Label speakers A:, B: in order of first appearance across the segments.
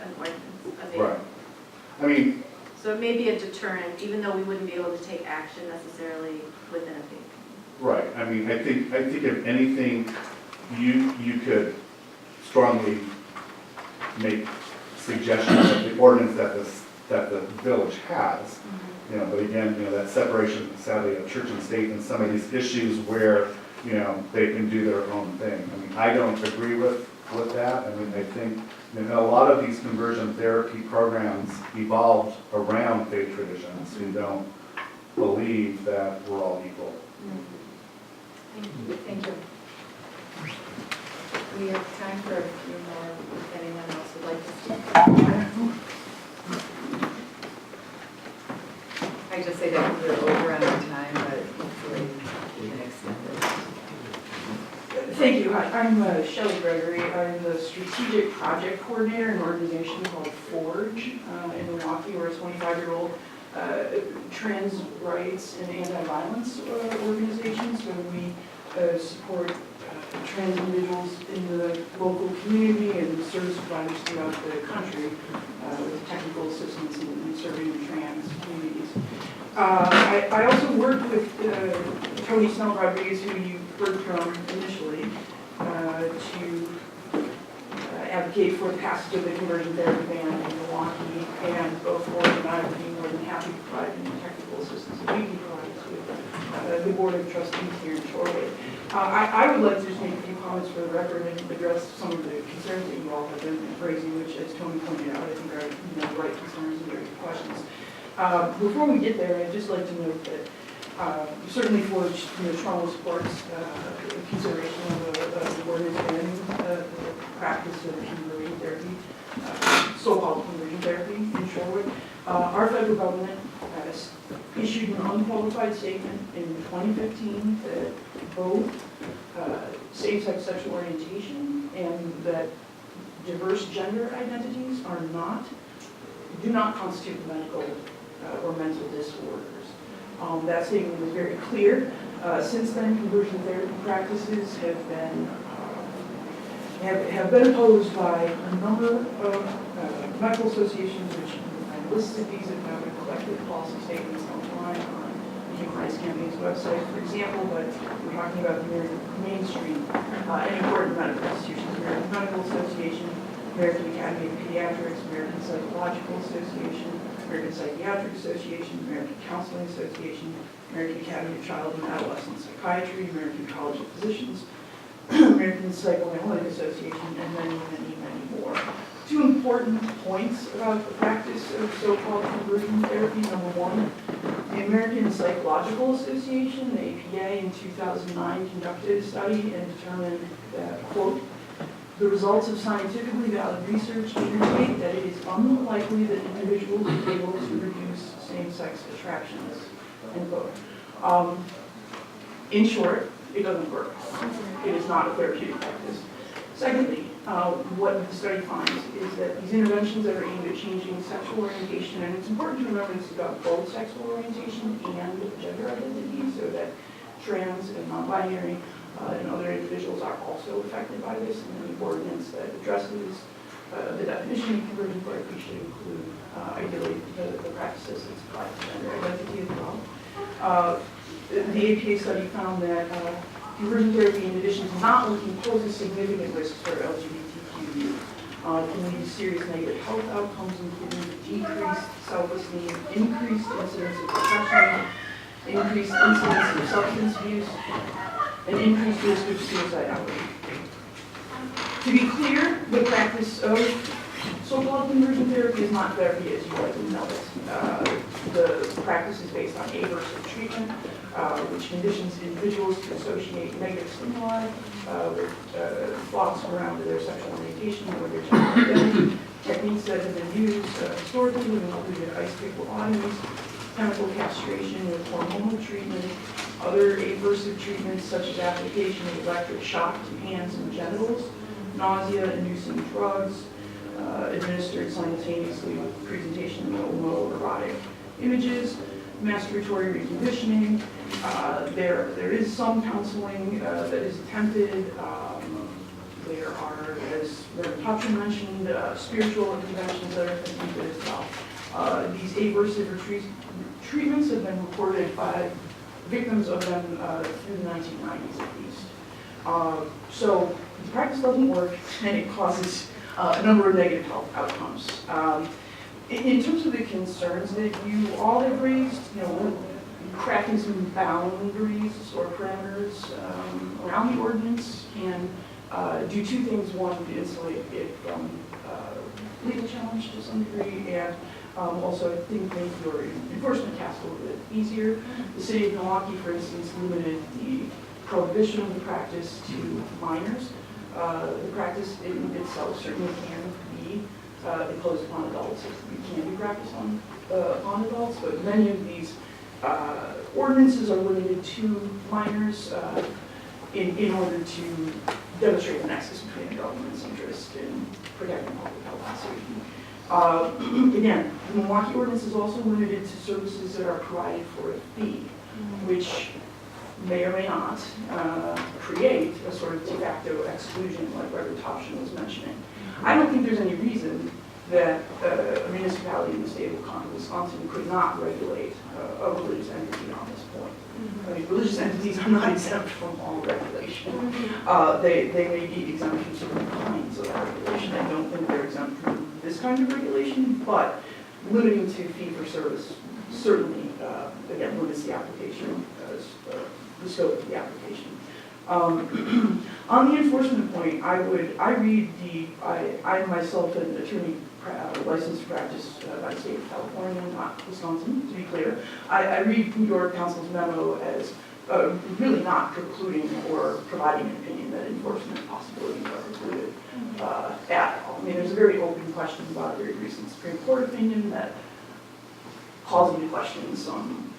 A: an ordinance.
B: Right. I mean,
A: So it may be a deterrent, even though we wouldn't be able to take action necessarily within a big.
B: right, I mean, I think if anything, you could strongly make suggestions of the ordinance that the village has. You know, but again, you know, that separation sadly of church and state and some of these issues where, you know, they can do their own thing. I mean, I don't agree with that. I mean, I think, you know, a lot of these conversion therapy programs evolved around faith traditions who don't believe that we're all equal.
C: Thank you. We have time for a few more, if anyone else would like to speak. I just say that we're over on our time, but hopefully we can extend it.
D: Thank you. Hi, I'm Shelley Gregory. I'm the Strategic Project Coordinator in an organization called Forge in Milwaukee. We're a 25-year-old trans rights and anti-violence organization. So we support trans individuals in the local community and service providers throughout the country with technical assistance in serving the trans communities. I also worked with Tony Snell Rodriguez, who you heard from initially, to advocate for the passage of the conversion therapy ban in Milwaukee, and both Forge and I would be more than happy to provide any technical assistance that we can provide to the Board of Trustees here in Shorewood. I would like to just make a few comments for the record and address some of the concerns that you all have been raising, which, as Tony pointed out, I think are the right concerns and the right questions. Before we get there, I'd just like to note that certainly Forge strongly supports consideration of the ordinance banning the practice of conversion therapy, so-called conversion therapy in Shorewood. Our federal government has issued an unqualified statement in 2015 that both same-sex sexual orientation and that diverse gender identities do not constitute medical or mental disorders. That statement is very clear. Since then, conversion therapy practices have been opposed by a number of medical associations, which I listed these and have collected policy statements online on the Human Rights Campaign's website, for example, but we're talking about the mainstream and important medical institutions: American Medical Association, American Academy of Pediatrics, American Psychological Association, American Psychiatric Association, American Counseling Association, American Academy of Child and Adolescent Psychiatry, American College of Physicians, American Psychoanalytic Association, and many, many, many more. Two important points about the practice of so-called conversion therapy. Number one, the American Psychological Association, the APA, in 2009 conducted a study and determined that, quote, "The results of scientifically valid research indicate that it is unlikely that individuals will be able to reduce same-sex attractions," end quote. In short, it doesn't work. It is not a therapeutic practice. Secondly, what the study finds is that these interventions that are aimed at changing sexual orientation, and it's important to remember this about both sexual orientation and gender identity, so that trans and non-binary and other individuals are also affected by this, and the ordinance that addresses the definition of conversion therapy should include, ideally, the practices that apply to gender identity as well. The APA study found that conversion therapy, in addition to not working, poses significant risks for LGBTQ youth. It can lead to serious negative health outcomes, including decreased self-esteem, increased incidence of depression, increased incidence of substance abuse, and increased risk of suicidality. To be clear, the practice of so-called conversion therapy is not therapy as you likely know it. The practice is based on aversive treatment, which conditions individuals to associate negative stimuli with thoughts around their sexual orientation or their gender identity. Techniques that have been used historically have included ice pick lobotomies, chemical castration with hormonal treatment, other aversive treatments such as application of electric shock to hands and genitals, nausea-inducing drugs, administered simultaneously with presentation of homoerotic images, masturbatory reconditioning. There is some counseling that is attempted. There are, as Reverend Hopkins mentioned, spiritual interventions that are attempted as well. These aversive treatments have been reported by victims of them through the 1990s at least. So the practice doesn't work, and it causes a number of negative health outcomes. In terms of the concerns that you all have raised, cracking some boundaries or parameters around the ordinance can do two things. One, insulate it from legal challenge to some degree, and also I think make your enforcement task a little bit easier. The city of Milwaukee, for instance, limited the prohibition of the practice to minors. The practice in itself certainly can be imposed upon adults. It can be practiced on adults, but many of these ordinances are limited to minors in order to demonstrate the nexus between the government's interest in protecting public health and safety. Again, the Milwaukee ordinance is also limited to services that are provided for a fee, which may or may not create a sort of de facto exclusion like Reverend Topshin was mentioning. I don't think there's any reason that a municipality in the state of Wisconsin could not regulate a religious entity on this point. I mean, religious entities are not exempt from all regulation. They may be exempt from certain kinds of regulation. I don't think they're exempt from this kind of regulation, but limiting to fee for service certainly, again, limits the application, the scope of the application. On the enforcement point, I'm myself an attorney licensed to practice by the state of California, not Wisconsin, to be clear. I read New York Council's memo as really not precluding or providing an opinion that enforcement possibilities are precluded at all. I mean, there's a very open question about a very recent Supreme Court opinion that calls into question some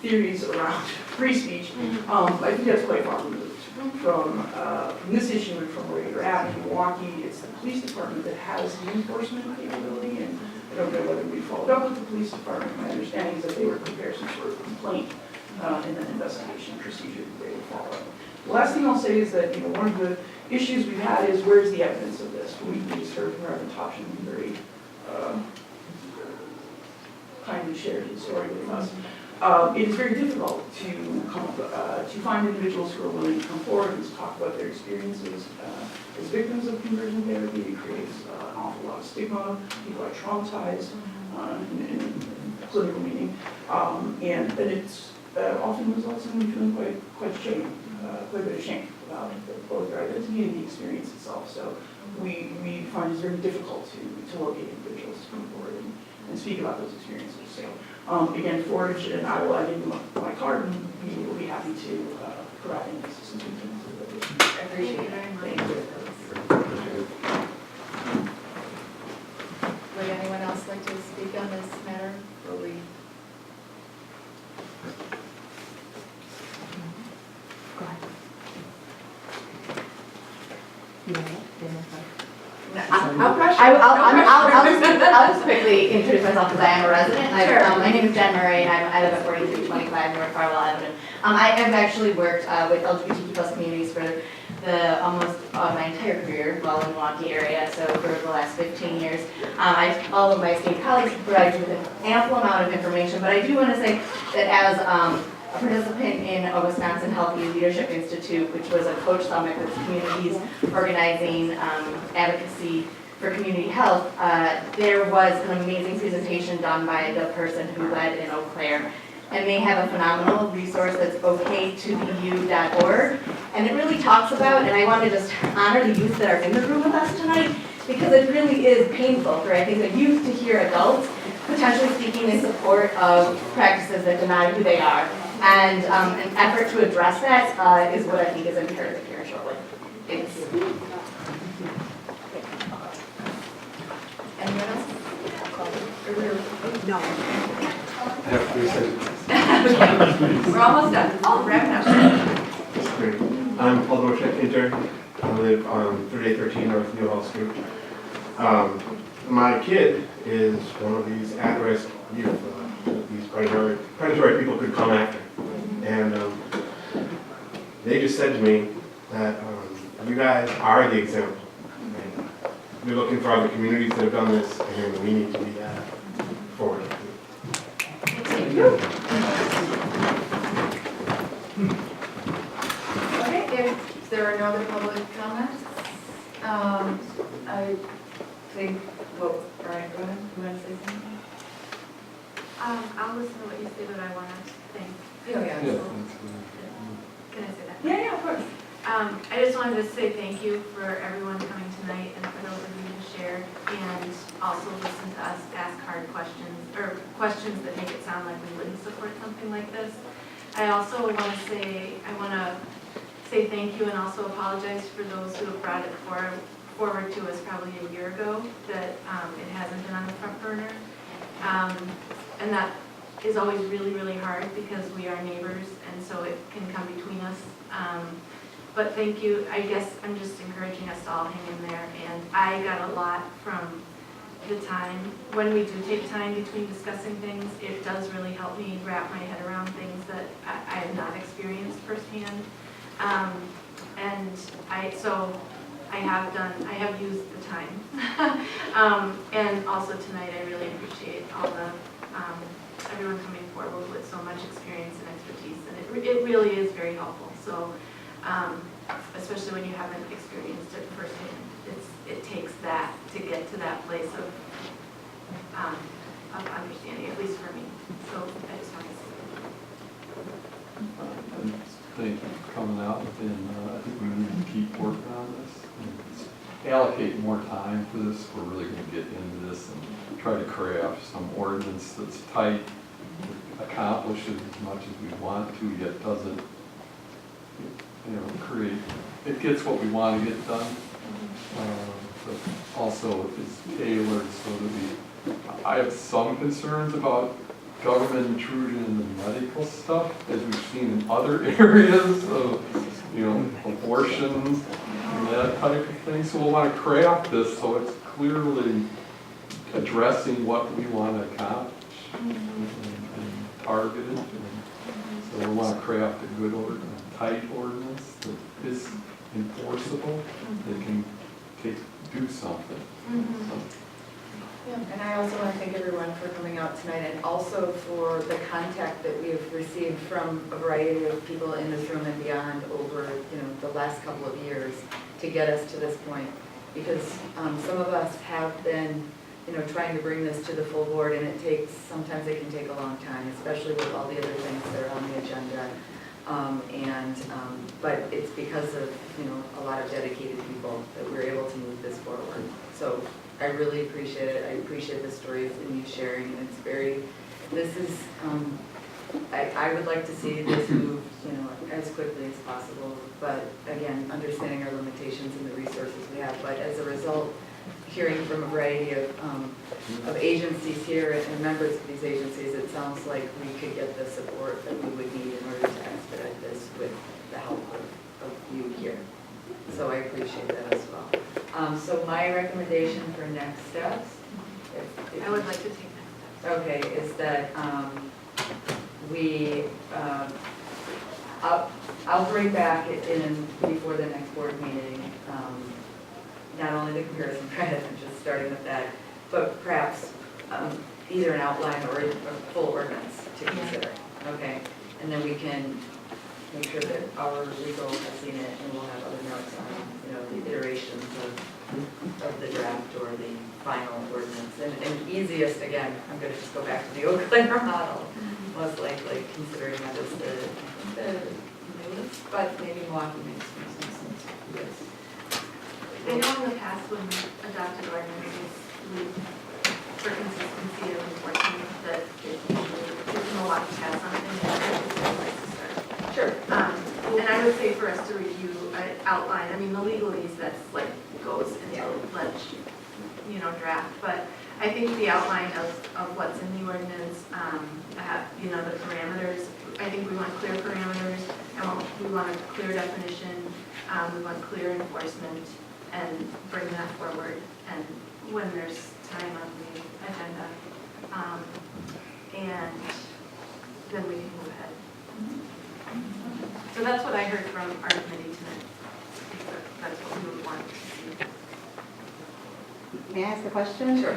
D: theories around free speech. I think that's quite far removed from this issue and from where you're at in Milwaukee. It's the police department that has the enforcement capability, and I don't know whether we followed up with the police department. My understanding is that they would prepare some sort of complaint and then investigation procedure that they would follow. The last thing I'll say is that one of the issues we've had is where's the evidence of this? We just heard from Reverend Topshin very kindly shared his story with us. It is very difficult to find individuals who are willing to come forward and to talk about their experiences as victims of conversion therapy. It creates an awful lot of stigma. People are traumatized in clinical meaning, and it's often results in them feeling quite ashamed, quite a bit of shame about both their identity and the experience itself. So we find it very difficult to locate individuals to come forward and speak about those experiences. So again, Forge and I will add in my card, and we will be happy to provide any assistance we can.
C: I appreciate it. Thank you. Would anyone else like to speak on this matter? Or we? Go ahead.
E: I'll just quickly introduce myself because I am a resident. My name is Jen Murray, and I live at 4325 North Farwell Avenue. I have actually worked with LGBTQ plus communities for the almost my entire career while in the Milwaukee area, so for the last 15 years. All of my state colleagues provide you with an ample amount of information, but I do want to say that as a participant in a Wisconsin Healthy Leadership Institute, which was a coach summit with communities organizing advocacy for community health, there was an amazing presentation done by the person who led in Eau Claire. And they have a phenomenal resource that's oktobu.org. And it really talks about, and I want to just honor the youth that are in the room with us tonight, because it really is painful for, I think, the youth to hear adults potentially speaking in support of practices that deny who they are. And an effort to address that is what I think is imperative here shortly. Thanks.
C: Anyone else?
F: No.
G: I have 3 seconds.
C: We're almost done. Oh, wrap up.
G: Great. I'm Paul Dorchek, intern. I live on 3813 North Newhall Street. My kid is one of these at-risk youth. These predatory people could come after. And they just said to me that you guys are the example we're looking for other communities that have done this, and we need to be forward.
A: Thank you.
C: Okay, if there are no other public comments, I think, well, Brian, go ahead, you want to say something?
A: I'll listen to what you say, but I want to thank.
C: Yeah.
A: Can I say that?
D: Yeah, of course.
A: I just wanted to say thank you for everyone coming tonight and for those of you who shared and also listen to us ask hard questions or questions that make it sound like we wouldn't support something like this. I also want to say thank you and also apologize for those who have brought it forward to us probably a year ago that it hasn't been on the front burner. And that is always really, really hard because we are neighbors and so it can come between us. But thank you. I guess I'm just encouraging us to all hang in there. And I got a lot from the time. When we do take time between discussing things, it does really help me wrap my head around things that I have not experienced firsthand. And I have used the time. And also tonight, I really appreciate all the, everyone coming forward with so much experience and expertise. And it really is very helpful. So, especially when you haven't experienced it firsthand, it takes that to get to that place of understanding, at least for me. So I just want to say
F: Thank you for coming out, and I think we need to keep working on this. And allocate more time for this. We're really going to get into this and try to craft some ordinance that's tight, accomplishes as much as we want to, yet doesn't, create, it gets what we want to get done, but also is tailored so that I have some concerns about government intrusion in the medical stuff, as we've seen in other areas of, abortions and that type of thing. So we'll want to craft this so it's clearly addressing what we want to accomplish and target it. So we'll want to craft a good ordinance, a tight ordinance that is enforceable, that can do something.
C: Yeah, and I also want to thank everyone for coming out tonight and also for the contact that we have received from a variety of people in this room and beyond over, the last couple of years to get us to this point. Because some of us have been, trying to bring this to the full board, and sometimes it can take a long time, especially with all the other things that are on the agenda. But it's because of, a lot of dedicated people that we're able to move this forward. So I really appreciate it. I appreciate the stories and you sharing. And I would like to see this move, as quickly as possible. But again, understanding our limitations and the resources we have. But as a result, hearing from a variety of agencies here and members of these agencies, it sounds like we could get the support that we would need in order to expedite this with the help of you here. So I appreciate that as well. So my recommendation for next steps,
A: I would like to take next steps.
C: okay, is that I'll bring back before the next board meeting, not only the comparison credit, I'm just starting with that, but perhaps either an outline or a full ordinance to consider. Okay, and then we can make sure that our legal has seen it, and we'll have other notes on, the iterations of the draft or the final ordinance. And easiest, again, I'm going to just go back to the Eau Claire model, most likely, considering that is the newest, but maybe Milwaukee makes more sense since this.
A: I know in the past when we adopted ordinances, for consistency of enforcement, that if Milwaukee has something, it's a good place to start.
C: Sure.
A: And I would say for us to review an outline, the legalese, that's like goes into draft, but I think the outline of what's in the ordinance, the parameters, I think we want clear parameters, and we want a clear definition, we want clear enforcement, and bring that forward, and when there's time on the agenda, and then we can move ahead. So that's what I heard from our committee tonight. That's what we would want to see.
E: May I ask a question?
C: Sure.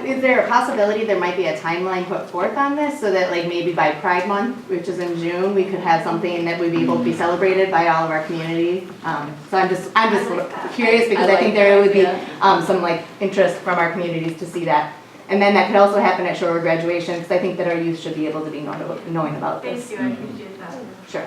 E: Is there a possibility there might be a timeline put forth on this so that like maybe by Pride Month, which is in June, we could have something that would be able to be celebrated by all of our community? So I'm just curious because I think there would be some like interest from our communities to see that. And then that could also happen at Shorewood graduation because I think that our youth should be able to be knowing about this.
A: Thank you, I appreciate that.
E: Sure.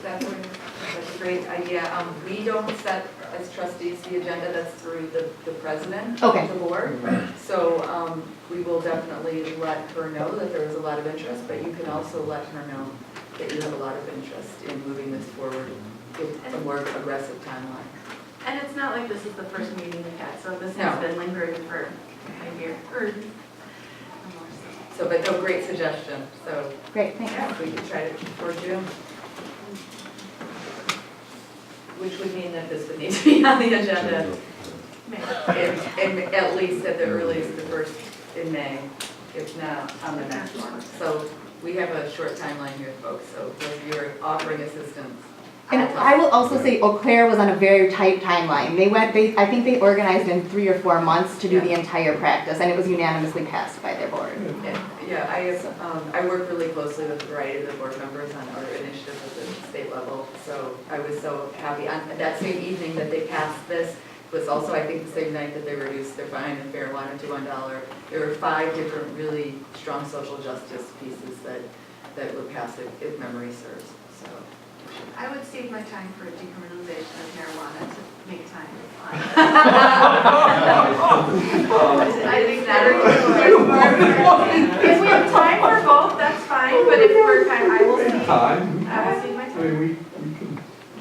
C: That's a great idea. We don't set as trustees the agenda, that's through the president
E: Okay.
C: of the board. So we will definitely let her know that there is a lot of interest, but you can also let her know that you have a lot of interest in moving this forward with a more aggressive timeline.
A: And it's not like this is the first meeting we've had, so this
C: No.
A: has been lingering for a year, or more so.
C: So, but no, great suggestion. So,
E: Great, thanks.
C: yeah, we could try it for June. Which would mean that this would need to be on the agenda, at least at the earliest, the first in May, if not on the next one. So we have a short timeline here, folks, so those of you who are offering assistance.
E: And I will also say Eau Claire was on a very tight timeline. I think they organized in 3 or 4 months to do the entire practice, and it was unanimously passed by their board.
C: Yeah, I work really closely with a variety of the board members on other initiatives at the state level, so I was so happy. On that same evening that they passed this was also, I think, the same night that they reduced their fine and fair water to $1. There were 5 different really strong social justice pieces that were passed, if memory serves, so.
A: I would save my time for decriminalization of marijuana to make time for fun. I think that if we have time for both, that's fine, but if we're kind of, I will save my
F: I
A: time.
F: mean, we can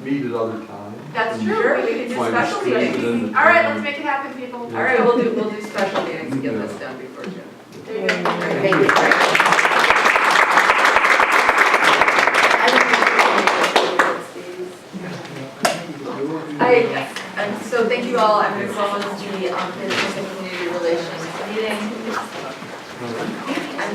F: meet at other times.
A: That's
F: And
A: true, we can do
F: why we
A: special
F: squeeze it
A: meetings.
F: in the
A: All right,
F: time.
A: let's make it happen, people.
C: All right, we'll do special meetings to get this done before June.
A: There you go.
E: Thank you.
C: And so thank you all. I'm going to close the Business and Community Relations meeting. And